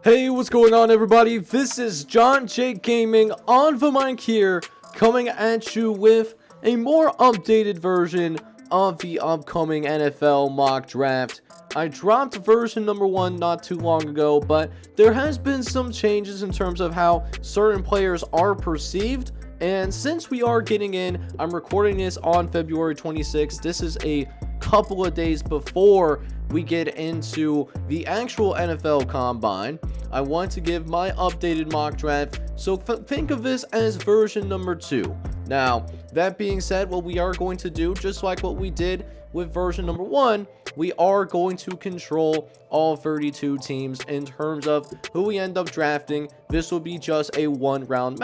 Hey, what's going on, everybody? This is John J Gaming on the mic here, coming at you with a more updated version of the upcoming NFL mock draft. I dropped version number 1 not too long ago, but there has been some changes in terms of how certain players are perceived. And since we are getting in, I'm recording this on February 26th. This is a couple of days before we get into the actual NFL Combine. I want to give my updated mock draft, so think of this as version number 2. Now, that being said, what we are going to do, just like what we did with version number 1, we are going to control all 32 teams in terms of who we end up drafting. This will be just a one-round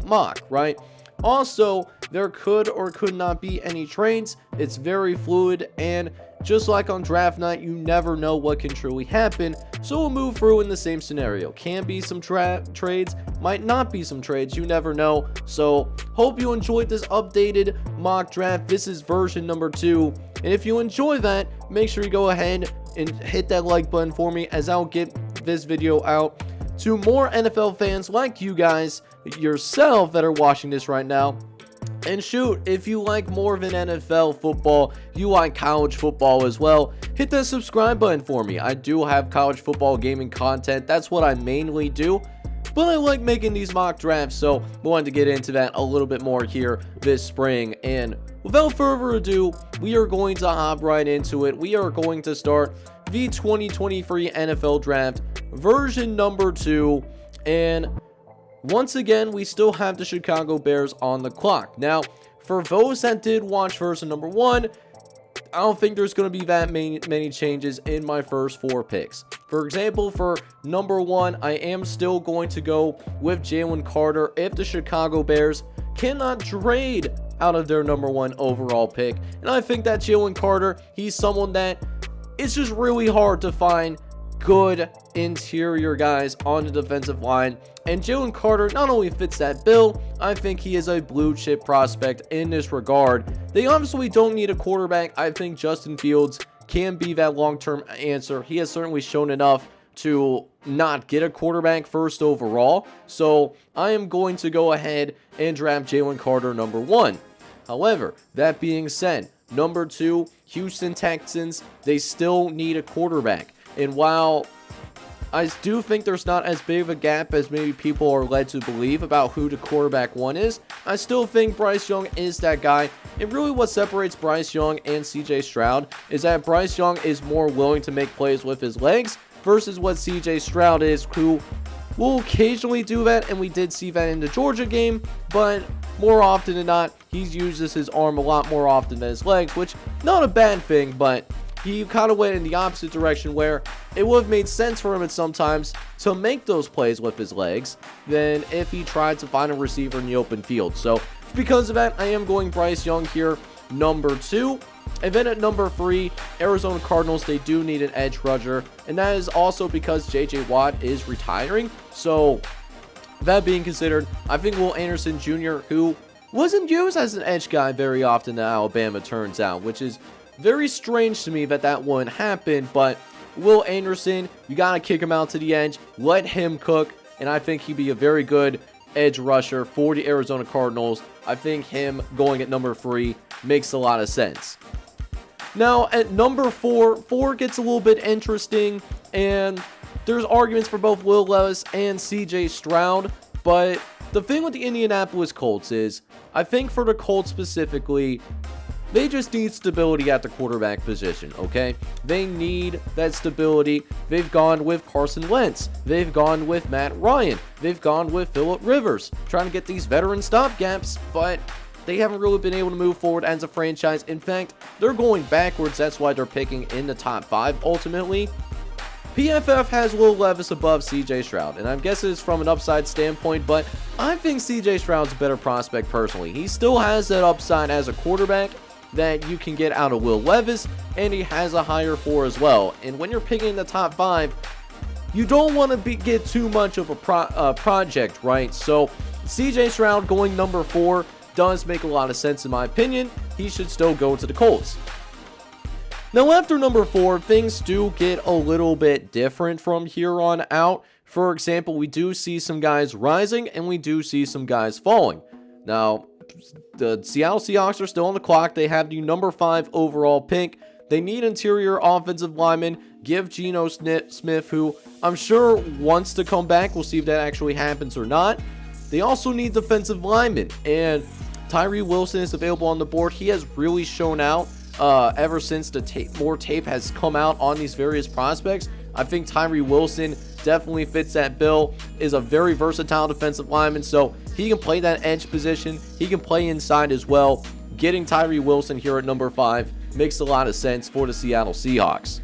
mock, right? Also, there could or could not be any trades. It's very fluid, and just like on draft night, you never know what can truly happen. So we'll move through in the same scenario. Can be some trades, might not be some trades, you never know. So hope you enjoyed this updated mock draft. This is version number 2. And if you enjoy that, make sure you go ahead and hit that like button for me, as I'll get this video out to more NFL fans like you guys yourself that are watching this right now. And shoot, if you like more than NFL football, you like college football as well, hit that subscribe button for me. I do have college football gaming content. That's what I mainly do. But I like making these mock drafts, so I wanted to get into that a little bit more here this spring. And without further ado, we are going to hop right into it. We are going to start the 2023 NFL Draft, version number 2. And once again, we still have the Chicago Bears on the clock. Now, for those that did watch version number 1, I don't think there's going to be that many changes in my first 4 picks. For example, for number 1, I am still going to go with Jalen Carter if the Chicago Bears cannot trade out of their number 1 overall pick. And I think that Jalen Carter, he's someone that it's just really hard to find good interior guys on the defensive line, and Jalen Carter not only fits that bill, I think he is a blue chip prospect in this regard. They obviously don't need a quarterback. I think Justin Fields can be that long-term answer. He has certainly shown enough to not get a quarterback first overall, so I am going to go ahead and draft Jalen Carter number 1. However, that being said, number 2, Houston Texans, they still need a quarterback. And while I do think there's not as big of a gap as maybe people are led to believe about who the quarterback 1 is, I still think Bryce Young is that guy. And really what separates Bryce Young and CJ Stroud is that Bryce Young is more willing to make plays with his legs versus what CJ Stroud is, who will occasionally do that, and we did see that in the Georgia game, but more often than not, he uses his arm a lot more often than his legs, which not a bad thing, but he kind of went in the opposite direction where it would have made sense for him at sometimes to make those plays with his legs than if he tried to find a receiver in the open field. So because of that, I am going Bryce Young here, number 2. And then at number 3, Arizona Cardinals, they do need an edge rusher, and that is also because J.J. Watt is retiring. So that being considered, I think Will Anderson Jr., who wasn't used as an edge guy very often at Alabama, turns out, which is very strange to me that wouldn't happen. But Will Anderson, you got to kick him out to the edge, let him cook, and I think he'd be a very good edge rusher for the Arizona Cardinals. I think him going at number 3 makes a lot of sense. Now, at number 4 gets a little bit interesting, and there's arguments for both Will Levis and CJ Stroud, but the thing with the Indianapolis Colts is, I think for the Colts specifically, they just need stability at the quarterback position, okay? They need that stability. They've gone with Carson Wentz. They've gone with Matt Ryan. They've gone with Phillip Rivers, trying to get these veteran stopgaps, but they haven't really been able to move forward as a franchise. In fact, they're going backwards. That's why they're picking in the top 5 ultimately. PFF has Will Levis above CJ Stroud, and I guess it's from an upside standpoint, but I think CJ Stroud's a better prospect personally. He still has that upside as a quarterback that you can get out of Will Levis, and he has a higher floor as well. And when you're picking in the top 5, you don't want to get too much of a project, right? So CJ Stroud going number 4 does make a lot of sense in my opinion. He should still go to the Colts. Now after number 4, things do get a little bit different from here on out. For example, we do see some guys rising and we do see some guys falling. Now, the Seattle Seahawks are still on the clock. They have the number 5 overall pick. They need interior offensive linemen. Give Geno Smith, who I'm sure wants to come back. We'll see if that actually happens or not. They also need defensive linemen, and Tyree Wilson is available on the board. He has really shown out ever since more tape has come out on these various prospects. I think Tyree Wilson definitely fits that bill, is a very versatile defensive lineman, so he can play that edge position. He can play inside as well. Getting Tyree Wilson here at number 5 makes a lot of sense for the Seattle Seahawks.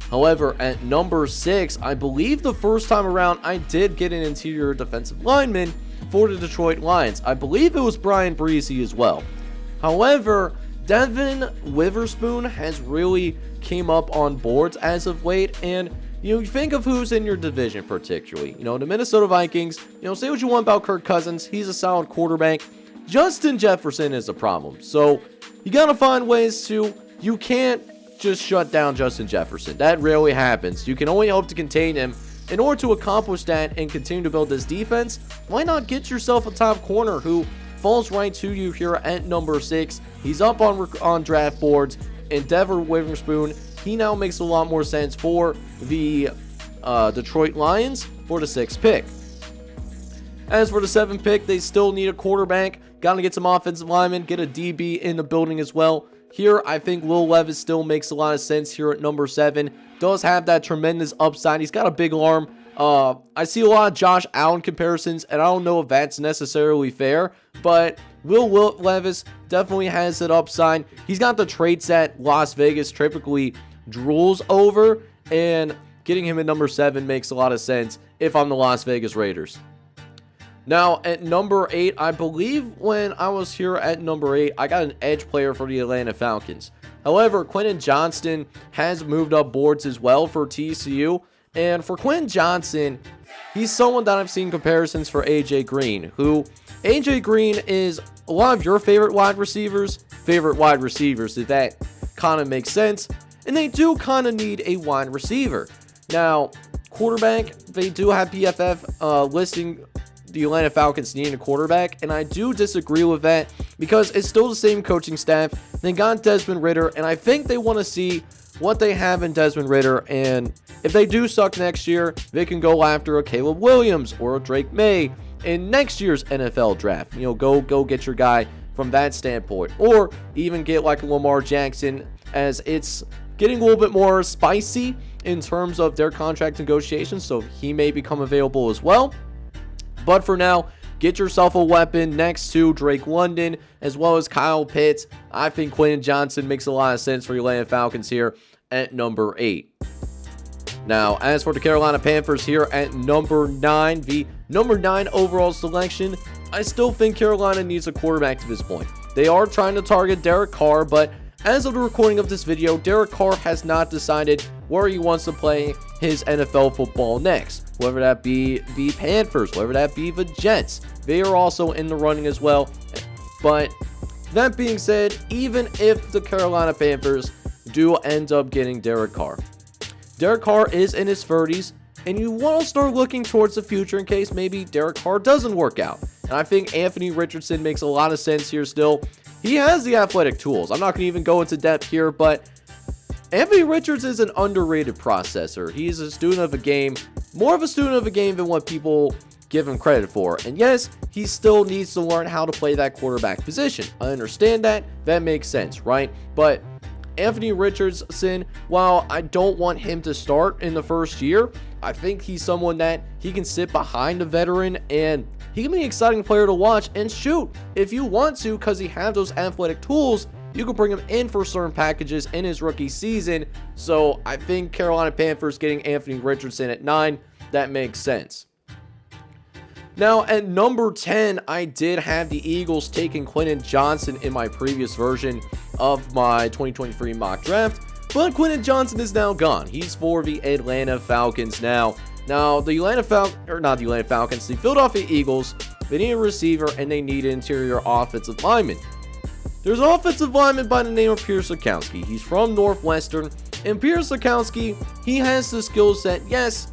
However, at number 6, I believe the first time around I did get an interior defensive lineman for the Detroit Lions. I believe it was Brian Breezy as well. However, Devin Witherspoon has really came up on boards as of late, and you think of who's in your division particularly. The Minnesota Vikings, say what you want about Kirk Cousins, he's a solid quarterback. Justin Jefferson is a problem, so you gotta find ways to, you can't just shut down Justin Jefferson. That rarely happens. You can only hope to contain him. In order to accomplish that and continue to build this defense, why not get yourself a top corner who falls right to you here at number 6. He's up on draft boards, and Devin Witherspoon, he now makes a lot more sense for the Detroit Lions for the 6th pick. As for the 7th pick, they still need a quarterback. Got to get some offensive linemen, get a DB in the building as well. Here, I think Will Levis still makes a lot of sense here at number 7. Does have that tremendous upside. He's got a big arm. I see a lot of Josh Allen comparisons, and I don't know if that's necessarily fair, but Will Levis definitely has that upside. He's got the traits that Las Vegas typically drools over, and getting him at number 7 makes a lot of sense if I'm the Las Vegas Raiders. Now, at number 8, I believe when I was here at number 8, I got an edge player for the Atlanta Falcons. However, Quentin Johnston has moved up boards as well for TCU. And for Quentin Johnston, he's someone that I've seen comparisons for A.J. Green, who A.J. Green is a lot of your favorite wide receivers, if that kind of makes sense. And they do kind of need a wide receiver. Now, quarterback, they do have PFF listing the Atlanta Falcons needing a quarterback, and I do disagree with that because it's still the same coaching staff. They got Desmond Ridder, and I think they want to see what they have in Desmond Ridder, and if they do suck next year, they can go after a Caleb Williams or a Drake May in next year's NFL draft. Go get your guy from that standpoint, or even get like a Lamar Jackson, as it's getting a little bit more spicy in terms of their contract negotiations, so he may become available as well. But for now, get yourself a weapon next to Drake London as well as Kyle Pitts. I think Quentin Johnston makes a lot of sense for the Atlanta Falcons here at number 8. Now, as for the Carolina Panthers here at number 9, the number 9 overall selection, I still think Carolina needs a quarterback to this point. They are trying to target Derek Carr, but as of the recording of this video, Derek Carr has not decided where he wants to play his NFL football next. Whether that be the Panthers, whether that be the Jets, they are also in the running as well. But that being said, even if the Carolina Panthers do end up getting Derek Carr is in his 30s, and you want to start looking towards the future in case maybe Derek Carr doesn't work out. And I think Anthony Richardson makes a lot of sense here still. He has the athletic tools. I'm not going to even go into depth here, but Anthony Richards is an underrated processor. He's a student of a game, more of a student of a game than what people give him credit for. And yes, he still needs to learn how to play that quarterback position. I understand that. That makes sense, right? But Anthony Richardson, while I don't want him to start in the first year, I think he's someone that he can sit behind a veteran and he can be an exciting player to watch. And shoot, if you want to, because he has those athletic tools, you can bring him in for certain packages in his rookie season. So I think Carolina Panthers getting Anthony Richardson at 9, that makes sense. Now at number 10, I did have the Eagles taking Quentin Johnston in my previous version of my 2023 mock draft, but Quentin Johnston is now gone. He's for the Atlanta Falcons now. Now the the Philadelphia Eagles, they need a receiver and they need an interior offensive lineman. There's an offensive lineman by the name of Pierce Sikowski. He's from Northwestern, and Pierce Sikowski, he has the skill set. Yes,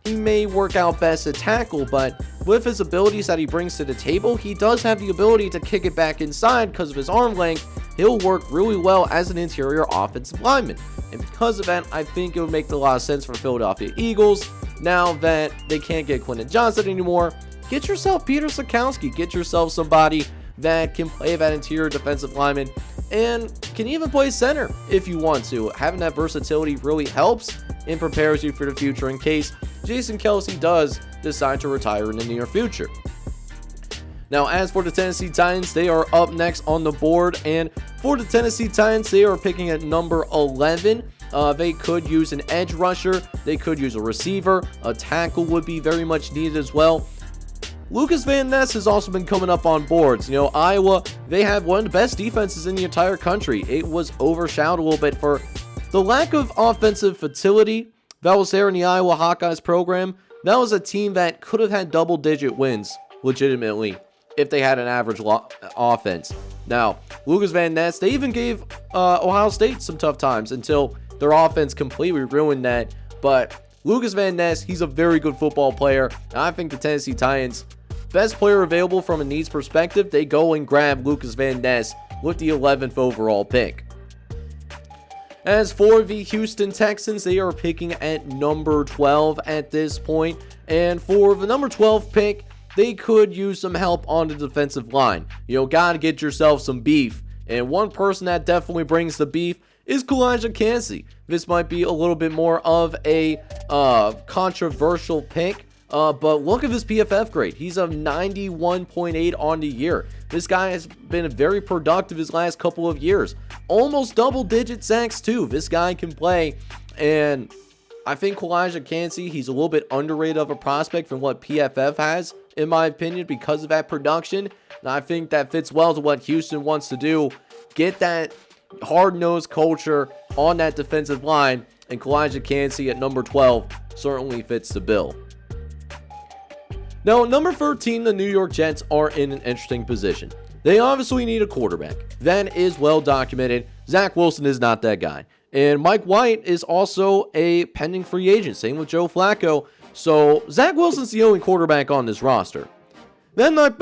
he may work out best at tackle, but with his abilities that he brings to the table, he does have the ability to kick it back inside because of his arm length. He'll work really well as an interior offensive lineman. And because of that, I think it would make a lot of sense for Philadelphia Eagles. Now that they can't get Quentin Johnson anymore, get yourself Peter Sikowski. Get yourself somebody that can play that interior defensive lineman and can even play center if you want to. Having that versatility really helps and prepares you for the future in case Jason Kelce does decide to retire in the near future. Now, as for the Tennessee Titans, they are up next on the board, and for the Tennessee Titans, they are picking at number 11. They could use an edge rusher, they could use a receiver, a tackle would be very much needed as well. Lucas Van Ness has also been coming up on boards. You know, Iowa, they have one of the best defenses in the entire country. It was overshadowed a little bit for the lack of offensive fertility that was there in the Iowa Hawkeyes program. That was a team that could have had double-digit wins, legitimately, if they had an average offense. Now, Lucas Van Ness, they even gave Ohio State some tough times until their offense completely ruined that. But Lucas Van Ness, he's a very good football player. And I think the Tennessee Titans, best player available from a needs perspective, they go and grab Lucas Van Ness with the 11th overall pick. As for the Houston Texans, they are picking at number 12 at this point. And for the number 12 pick, they could use some help on the defensive line. You know, gotta get yourself some beef. And one person that definitely brings the beef is Kalijah Kancey. This might be a little bit more of a controversial pick. But look at this PFF grade. He's a 91.8 on the year. This guy has been very productive his last couple of years. Almost double-digit sacks, too. This guy can play. And I think Kalijah Kancey, he's a little bit underrated of a prospect from what PFF has, in my opinion, because of that production. And I think that fits well to what Houston wants to do. Get that hard-nosed culture on that defensive line. And Kalijah Kancey at number 12 certainly fits the bill. Now, number 13, the New York Jets are in an interesting position. They obviously need a quarterback. That is well documented. Zach Wilson is not that guy. And Mike White is also a pending free agent. Same with Joe Flacco. So, Zach Wilson's the only quarterback on this roster. That might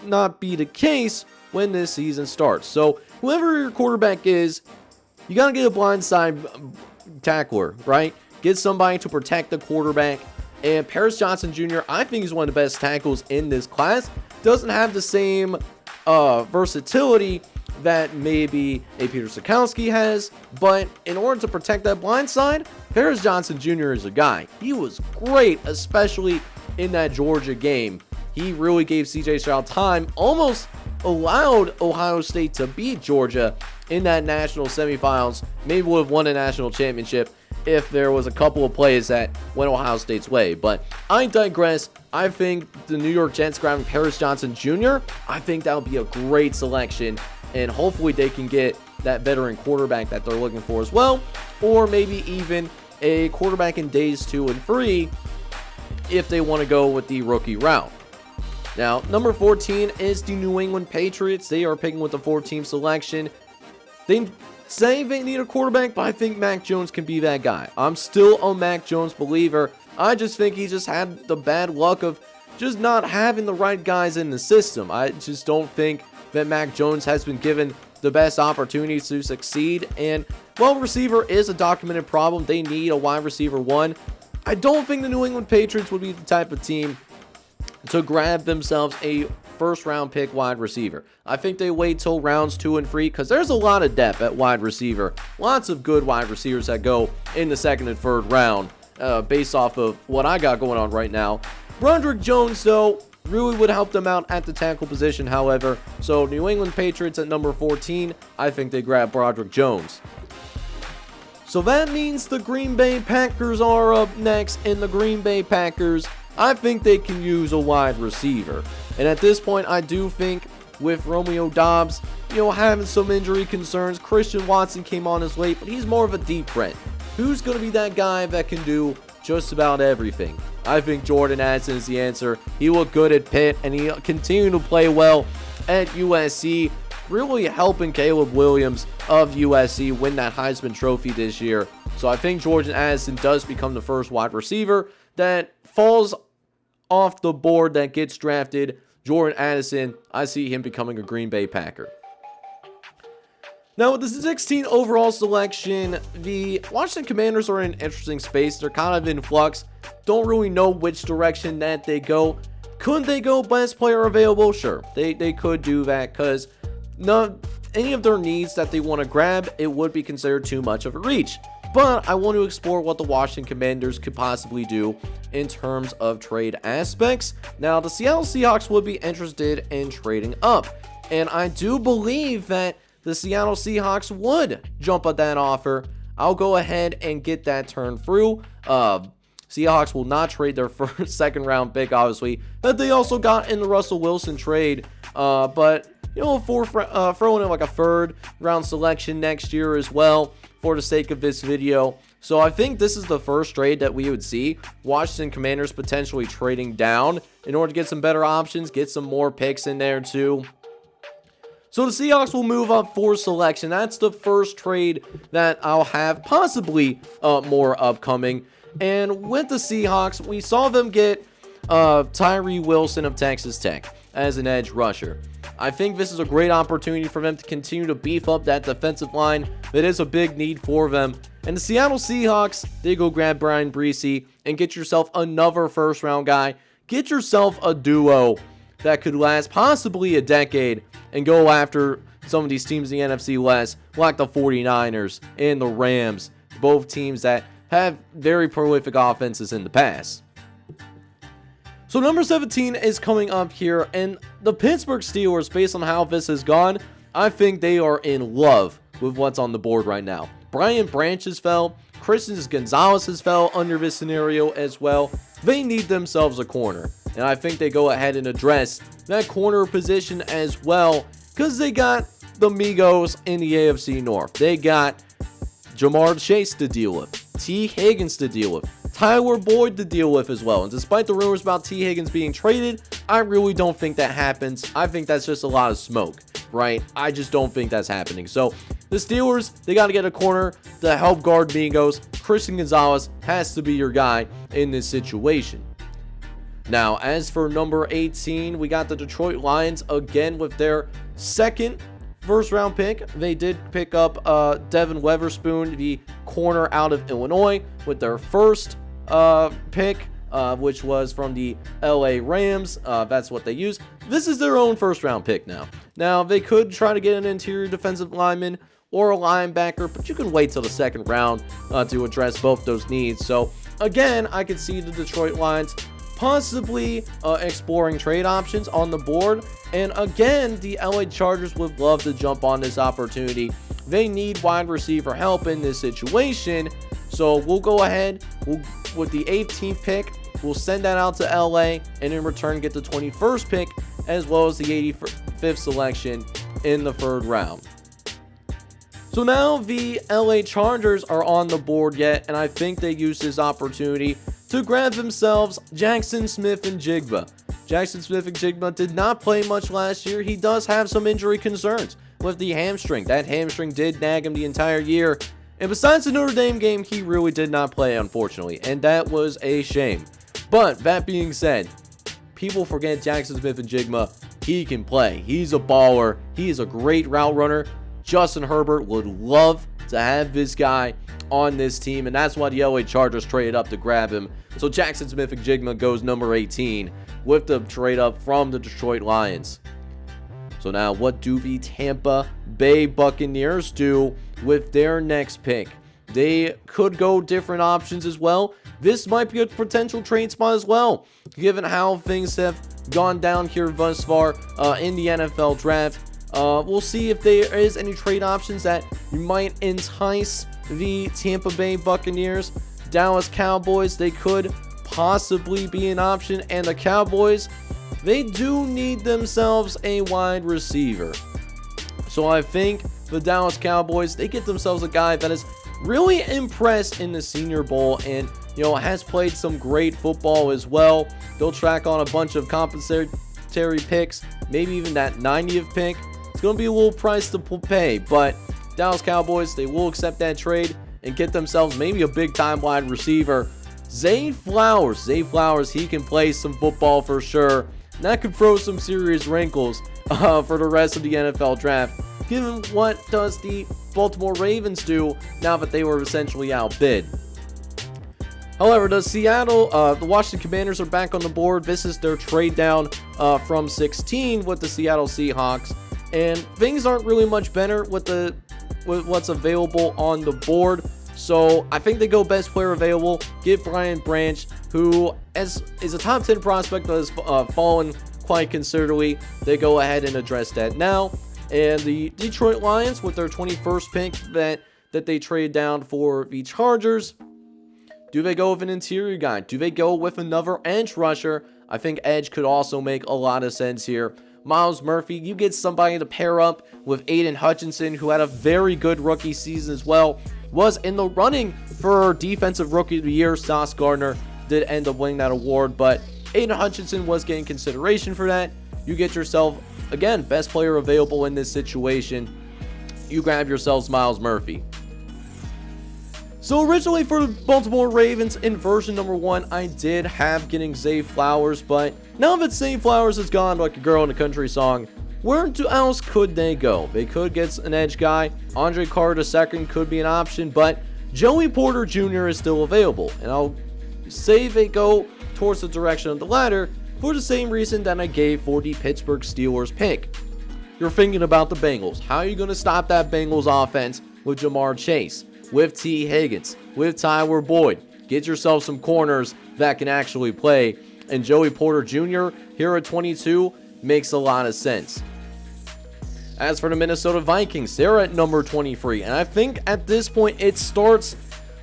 not be the case when this season starts. So, whoever your quarterback is, you got to get a blindside tackler, right? Get somebody to protect the quarterback. And Paris Johnson Jr., I think he's one of the best tackles in this class. Doesn't have the same versatility that maybe a Peter Sikowski has. But in order to protect that blind side, Paris Johnson Jr. is a guy. He was great, especially in that Georgia game. He really gave C.J. Stroud time, almost allowed Ohio State to beat Georgia in that national semifinals. Maybe would have won a national championship if there was a couple of plays that went Ohio State's way. But I digress. I think the New York Jets grabbing Paris Johnson Jr., I think that would be a great selection. And hopefully they can get that veteran quarterback that they're looking for as well. Or maybe even a quarterback in days 2 and 3 if they want to go with the rookie route. Now, number 14 is the New England Patriots. They are picking with the 4-team selection. They say they need a quarterback, but I think Mac Jones can be that guy. I'm still a Mac Jones believer. I just think he just had the bad luck of just not having the right guys in the system. I just don't think that Mac Jones has been given the best opportunities to succeed. And while receiver is a documented problem, they need a wide receiver 1. I don't think the New England Patriots would be the type of team to grab themselves a first-round pick wide receiver. I think they wait till rounds 2 and 3 because there's a lot of depth at wide receiver. Lots of good wide receivers that go in the 2nd and 3rd round based off of what I got going on right now. Broderick Jones, though, really would help them out at the tackle position, however. So, New England Patriots at number 14, I think they grab Broderick Jones. So that means the Green Bay Packers are up next, and the Green Bay Packers, I think they can use a wide receiver. And at this point, I do think with Romeo Doubs, having some injury concerns, Christian Watson came on as late, but he's more of a deep threat. Who's going to be that guy that can do just about everything? I think Jordan Addison is the answer. He looked good at Pitt, and he continued to play well at USC, really helping Caleb Williams of USC win that Heisman Trophy this year. So I think Jordan Addison does become the first wide receiver that falls off the board that gets drafted, Jordan Addison, I see him becoming a Green Bay Packer. Now, with the 16 overall selection, the Washington Commanders are in an interesting space. They're kind of in flux. Don't really know which direction that they go. Could they go best player available? Sure, they could do that, because any of their needs that they want to grab, it would be considered too much of a reach. But I want to explore what the Washington Commanders could possibly do in terms of trade aspects. Now, the Seattle Seahawks would be interested in trading up, and I do believe that the Seattle Seahawks would jump at that offer. I'll go ahead and get that turned through. Seahawks will not trade their first second round pick, obviously, that they also got in the Russell Wilson trade. But, you know, throwing in like a third round selection next year as well for the sake of this video. So I think this is the first trade that we would see Washington Commanders potentially trading down in order to get some better options, get some more picks in there too. So the Seahawks will move up 4 selection. That's the first trade that I'll have, possibly more upcoming. And with the Seahawks, we saw them get Tyree Wilson of Texas Tech as an edge rusher. I think this is a great opportunity for them to continue to beef up that defensive line. That is a big need for them. And the Seattle Seahawks, they go grab Brian Breesy and get yourself another first round guy. Get yourself a duo that could last possibly a decade and go after some of these teams in the NFC West, like the 49ers and the Rams, both teams that have very prolific offenses in the past. So number 17 is coming up here, and the Pittsburgh Steelers, based on how this has gone, I think they are in love with what's on the board right now. Brian Branch has fell, Christian Gonzalez has fell under this scenario as well. They need themselves a corner, and I think they go ahead and address that corner position as well, because they got the Migos in the AFC North. They got Jamar Chase to deal with, T. Higgins to deal with, Tyler Boyd to deal with as well. And despite the rumors about T. Higgins being traded, I really don't think that happens. I think that's just a lot of smoke, right? I just don't think that's happening. So the Steelers, they got to get a corner to help guard Migos. Christian Gonzalez has to be your guy in this situation. Now, as for number 18, we got the Detroit Lions again with their second first round pick. They did pick up Devin Weatherspoon, the corner out of Illinois, with their first pick, which was from the LA Rams. That's what they used. This is their own first round pick now. Now, they could try to get an interior defensive lineman or a linebacker, but you can wait till the second round to address both those needs. So again, I could see the Detroit Lions possibly exploring trade options on the board. And again, the LA Chargers would love to jump on this opportunity. They need wide receiver help in this situation. So we'll go ahead, with the 18th pick, we'll send that out to LA, and in return get the 21st pick as well as the 85th selection in the third round. So now the LA Chargers are on the board yet, and I think they use this opportunity to grab themselves Jackson Smith-Njigba. Jackson Smith-Njigba did not play much last year. He does have some injury concerns with the hamstring. That hamstring did nag him the entire year. And besides the Notre Dame game, he really did not play, unfortunately. And that was a shame. But that being said, people forget Jackson Smith-Njigba. He can play. He's a baller. He is a great route runner. Justin Herbert would love to have this guy on this team, and that's why the LA Chargers traded up to grab him. So Jackson Smith-Njigba goes number 18 with the trade up from the Detroit Lions. So now what do the Tampa Bay Buccaneers do with their next pick? They could go different options as well. This might be a potential trade spot as well, given how things have gone down here thus far in the NFL draft. We'll see if there is any trade options that might entice the Tampa Bay Buccaneers. Dallas Cowboys, they could possibly be an option, and the Cowboys, they do need themselves a wide receiver. So I think the Dallas Cowboys, they get themselves a guy that is really impressed in the Senior Bowl and, you know, has played some great football as well. They'll track on a bunch of compensatory picks, maybe even that 90th pick. It's going to be a little price to pay, but Dallas Cowboys, they will accept that trade and get themselves maybe a big-time wide receiver Zay Flowers. Zay Flowers, he can play some football for sure. And that could throw some serious wrinkles for the rest of the NFL draft. Given what does the Baltimore Ravens do now that they were essentially outbid? However, the Washington Commanders are back on the board. This is their trade down from 16 with the Seattle Seahawks. And things aren't really much better with what's available on the board. So I think they go best player available. Get Brian Branch, who is a top 10 prospect that has fallen quite considerably. They go ahead and address that now. And the Detroit Lions, with their 21st pick that they trade down for the Chargers, do they go with an interior guy? Do they go with another edge rusher? I think edge could also make a lot of sense here. Myles Murphy, you get somebody to pair up with Aiden Hutchinson, who had a very good rookie season as well. Was in the running for Defensive Rookie of the Year. Sauce Gardner did end up winning that award, but Aiden Hutchinson was getting consideration for that. You get yourself, again, best player available in this situation. You grab yourselves Myles Murphy. So originally for the Baltimore Ravens in version number 1, I did have getting Zay Flowers, but now that Zay Flowers is gone like a girl in a country song, where else could they go? They could get an edge guy. Andre Carter II could be an option, but Joey Porter Jr. is still available. And I'll say they go towards the direction of the latter for the same reason that I gave for the Pittsburgh Steelers pick. You're thinking about the Bengals. How are you going to stop that Bengals offense with Jamar Chase, with T. Higgins, with Tyler Boyd? Get yourself some corners that can actually play. And Joey Porter Jr. here at 22 makes a lot of sense. As for the Minnesota Vikings, they're at number 23. And I think at this point it starts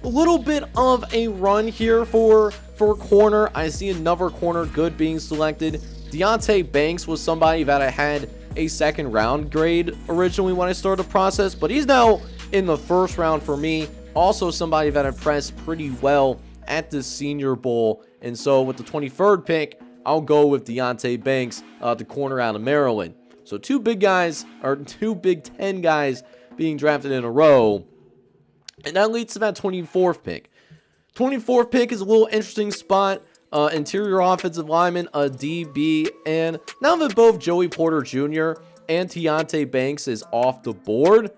a little bit of a run here for corner. I see another corner good being selected. Deonte Banks was somebody that I had a second round grade originally when I started the process, but he's now in the first round for me. Also somebody that impressed pretty well at the Senior Bowl. And so with the 23rd pick, I'll go with Deonte Banks, the corner out of Maryland. So two Big Ten guys being drafted in a row. And that leads to that 24th pick. 24th pick is a little interesting spot. Interior offensive lineman, a DB. And now that both Joey Porter Jr. and Deonte Banks is off the board,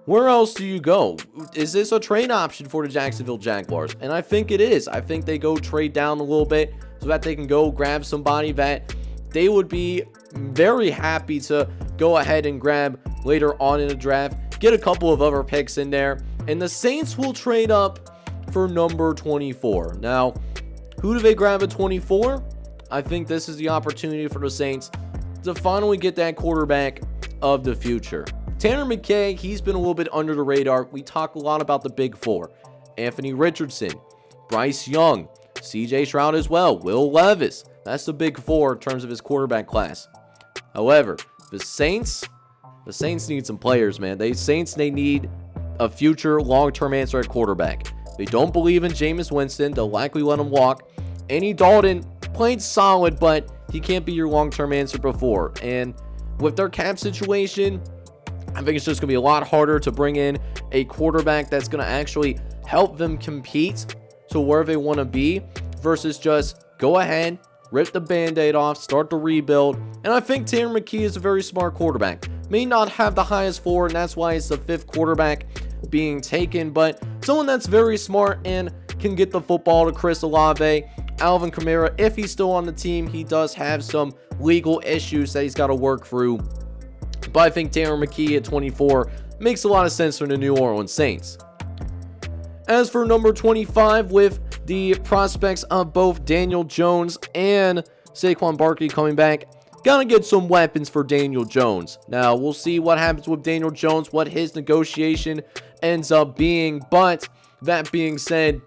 where else do you go? Is this a trade option for the Jacksonville Jaguars? And I think it is. I think they go trade down a little bit so that they can go grab somebody that they would be very happy to go ahead and grab later on in the draft. Get a couple of other picks in there. And the Saints will trade up for number 24. Now, who do they grab at 24? I think this is the opportunity for the Saints to finally get that quarterback of the future. Tanner McKay, he's been a little bit under the radar. We talk a lot about the Big Four. Anthony Richardson, Bryce Young, CJ Stroud as well, Will Levis. That's the Big Four in terms of his quarterback class. However, the Saints need some players, man. They need a future long-term answer at quarterback. They don't believe in Jameis Winston. They'll likely let him walk. Andy Dalton played solid, but he can't be your long-term answer before. And with their cap situation, I think it's just going to be a lot harder to bring in a quarterback that's going to actually help them compete to where they want to be versus just go ahead, rip the Band-Aid off, start the rebuild. And I think Tanner McKee is a very smart quarterback. May not have the highest floor, and that's why it's the 5th quarterback being taken, but someone that's very smart and can get the football to Chris Olave. Alvin Kamara, if he's still on the team, he does have some legal issues that he's got to work through. But I think Tanner McKee at 24 makes a lot of sense for the New Orleans Saints. As for number 25, with the prospects of both Daniel Jones and Saquon Barkley coming back, gotta get some weapons for Daniel Jones. Now, we'll see what happens with Daniel Jones, what his negotiation ends up being. But that being said,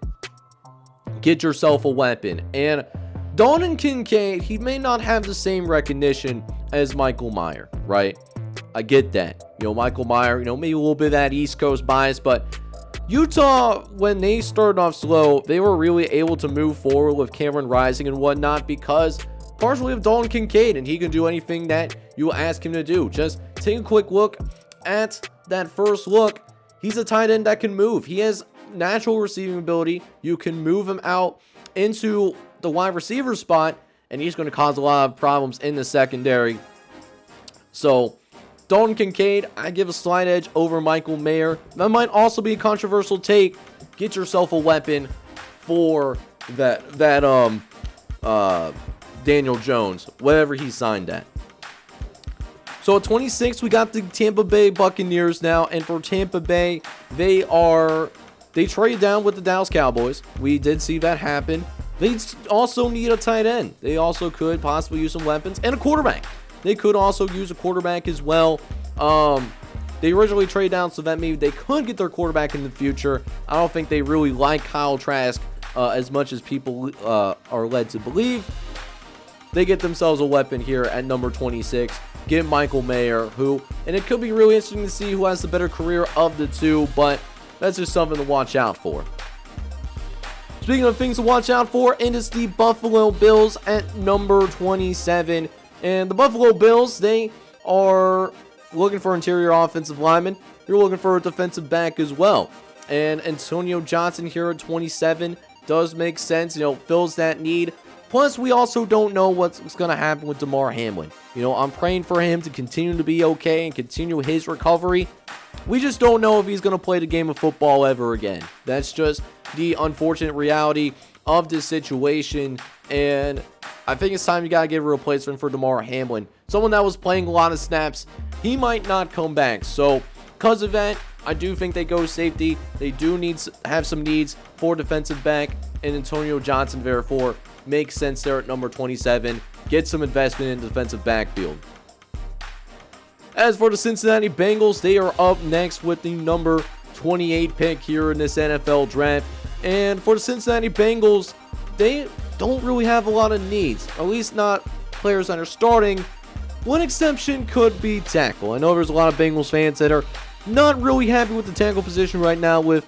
get yourself a weapon. And Dalton Kincaid, he may not have the same recognition as Michael Mayer, right? I get that. Michael Mayer, maybe a little bit of that East Coast bias, but Utah, when they started off slow, they were really able to move forward with Cameron Rising and whatnot because partially of Dalton Kincaid, and he can do anything that you ask him to do. Just take a quick look at that first look. He's a tight end that can move. He has natural receiving ability. You can move him out into the wide receiver spot, and he's going to cause a lot of problems in the secondary. So Dalton Kincaid, I give a slight edge over Michael Mayer. That might also be a controversial take. Get yourself a weapon for Daniel Jones, whatever he signed at. So at 26, we got the Tampa Bay Buccaneers now, and for Tampa Bay, they trade down with the Dallas Cowboys. We did see that happen. They also need a tight end. They also could possibly use some weapons and a quarterback. They could also use a quarterback as well. They originally traded down so that maybe they could get their quarterback in the future. I don't think they really like Kyle Trask as much as people are led to believe. They get themselves a weapon here at number 26. Get Michael Mayer, and it could be really interesting to see who has the better career of the two, but that's just something to watch out for. Speaking of things to watch out for, it is the Buffalo Bills at number 27. And the Buffalo Bills, they are looking for interior offensive linemen. You're looking for a defensive back as well. And Antonio Johnson here at 27 does make sense, fills that need. Plus, we also don't know what's going to happen with Damar Hamlin. I'm praying for him to continue to be okay and continue his recovery. We just don't know if he's going to play the game of football ever again. That's just the unfortunate reality of this situation. And I think it's time you got to get a replacement for Damar Hamlin. Someone that was playing a lot of snaps, he might not come back. So, because of that, I do think they go safety. They do have some needs for defensive back. And Antonio Johnson, therefore, makes sense there at number 27. Get some investment in the defensive backfield. As for the Cincinnati Bengals, they are up next with the number 28 pick here in this NFL draft. And for the Cincinnati Bengals, they don't really have a lot of needs, at least not players that are starting. One exception could be tackle. I know there's a lot of Bengals fans that are not really happy with the tackle position right now with,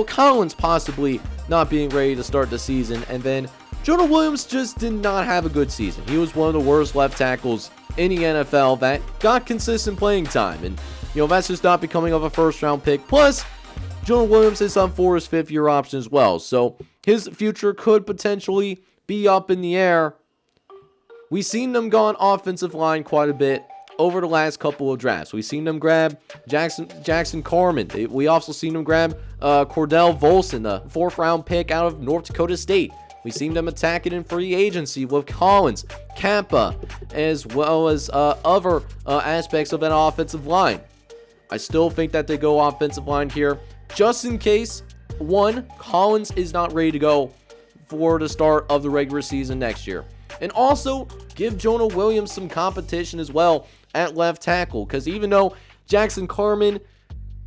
Collins possibly not being ready to start the season. And then Jonah Williams just did not have a good season. He was one of the worst left tackles in the NFL that got consistent playing time. And, that's just not becoming of a first-round pick. Plus, Jonah Williams is up for his fifth-year option as well. So, his future could potentially be up in the air. We've seen them go on offensive line quite a bit over the last couple of drafts. We've seen them grab Jackson Carman. We also seen them grab Cordell Volson, the fourth-round pick out of North Dakota State. We've seen them attack it in free agency with Collins, Kappa, as well as other aspects of that offensive line. I still think that they go offensive line here, just in case, Collins is not ready to go for the start of the regular season next year. And also, give Jonah Williams some competition as well at left tackle, because even though Jackson Carman,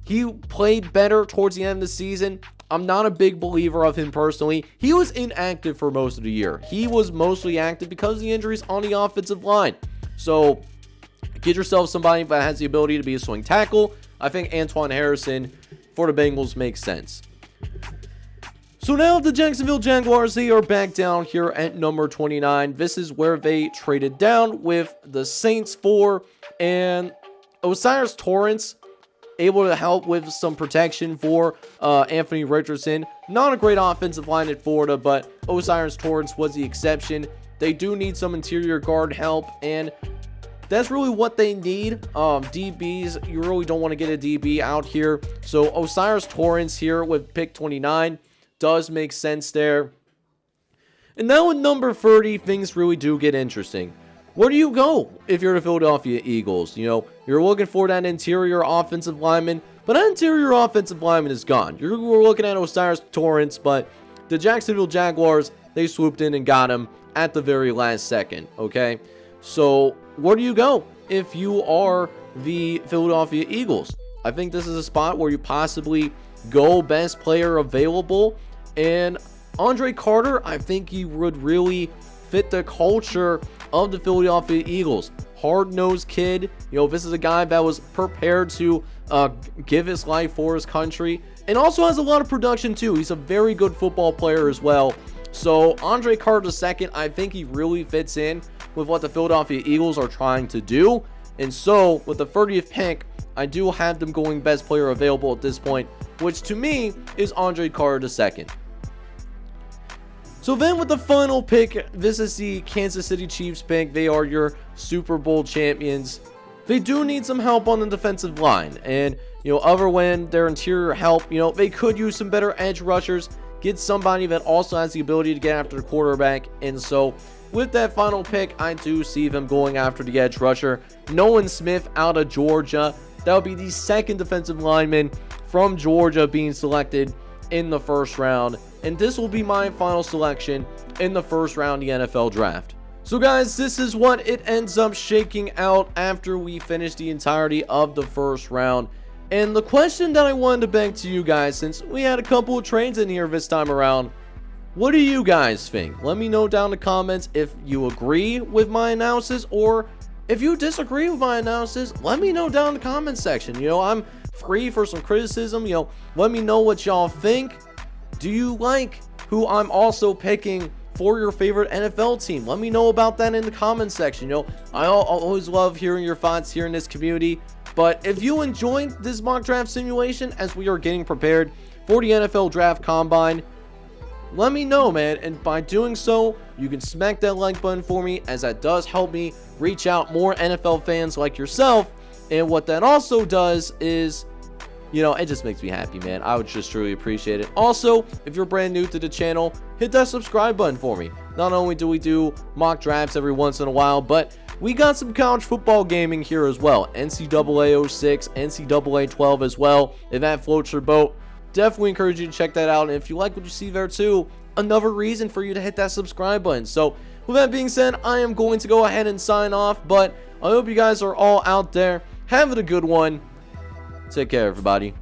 he played better towards the end of the season, I'm not a big believer of him personally. He was inactive for most of the year. He was mostly active because of the injuries on the offensive line. So, get yourself somebody that has the ability to be a swing tackle. I think Antoine Harrison for the Bengals makes sense. So now the Jacksonville Jaguars, they are back down here at number 29. This is where they traded down with the Saints for, and O'Cyrus Torrence, able to help with some protection for Anthony Richardson. Not a great offensive line at Florida, but O'Cyrus Torrence was the exception. They do need some interior guard help, and that's really what they need. DBs, you really don't want to get a DB out here. So O'Cyrus Torrence here with pick 29 does make sense there. And now at number 30, things really do get interesting. Where do you go if you're the Philadelphia Eagles? You're looking for that interior offensive lineman, but that interior offensive lineman is gone. We're looking at O'Cyrus Torrence, but the Jacksonville Jaguars, they swooped in and got him at the very last second, okay? So, where do you go if you are the Philadelphia Eagles? I think this is a spot where you possibly go best player available, and Andre Carter, I think he would really fit the culture of the Philadelphia Eagles. Hard-nosed kid. This is a guy that was prepared to give his life for his country, and also has a lot of production too. He's a very good football player as well. So Andre Carter II, I think he really fits in with what the Philadelphia Eagles are trying to do. And so with the 30th pick, I do have them going best player available at this point which to me is Andre Carter II. So then with the final pick, this is the Kansas City Chiefs pick. They are your Super Bowl champions. They do need some help on the defensive line. And, other than their interior help, they could use some better edge rushers. Get somebody that also has the ability to get after the quarterback. And so with that final pick, I do see them going after the edge rusher, Nolan Smith out of Georgia. That would be the second defensive lineman from Georgia being selected in the first round. And this will be my final selection in the first round of the NFL draft. So guys, this is what it ends up shaking out after we finish the entirety of the first round. And the question that I wanted to beg to you guys, since we had a couple of trades in here this time around, what do you guys think? Let me know down in the comments if you agree with my analysis, or if you disagree with my analysis, let me know down in the comment section. I'm free for some criticism. Let me know what y'all think. Do you like who I'm also picking for your favorite NFL team? Let me know about that in the comment section. I always love hearing your thoughts here in this community. But if you enjoyed this mock draft simulation as we are getting prepared for the NFL Draft Combine, let me know, man. And by doing so, you can smack that like button for me, as that does help me reach out more NFL fans like yourself. And what that also does is, it just makes me happy, man. I would just truly appreciate it. Also, if you're brand new to the channel, hit that subscribe button for me. Not only do we do mock drafts every once in a while, but we got some college football gaming here as well. NCAA 06, NCAA 12 as well. If that floats your boat, definitely encourage you to check that out. And if you like what you see there too, another reason for you to hit that subscribe button. So with that being said, I am going to go ahead and sign off. But I hope you guys are all out there having a good one. Take care, everybody.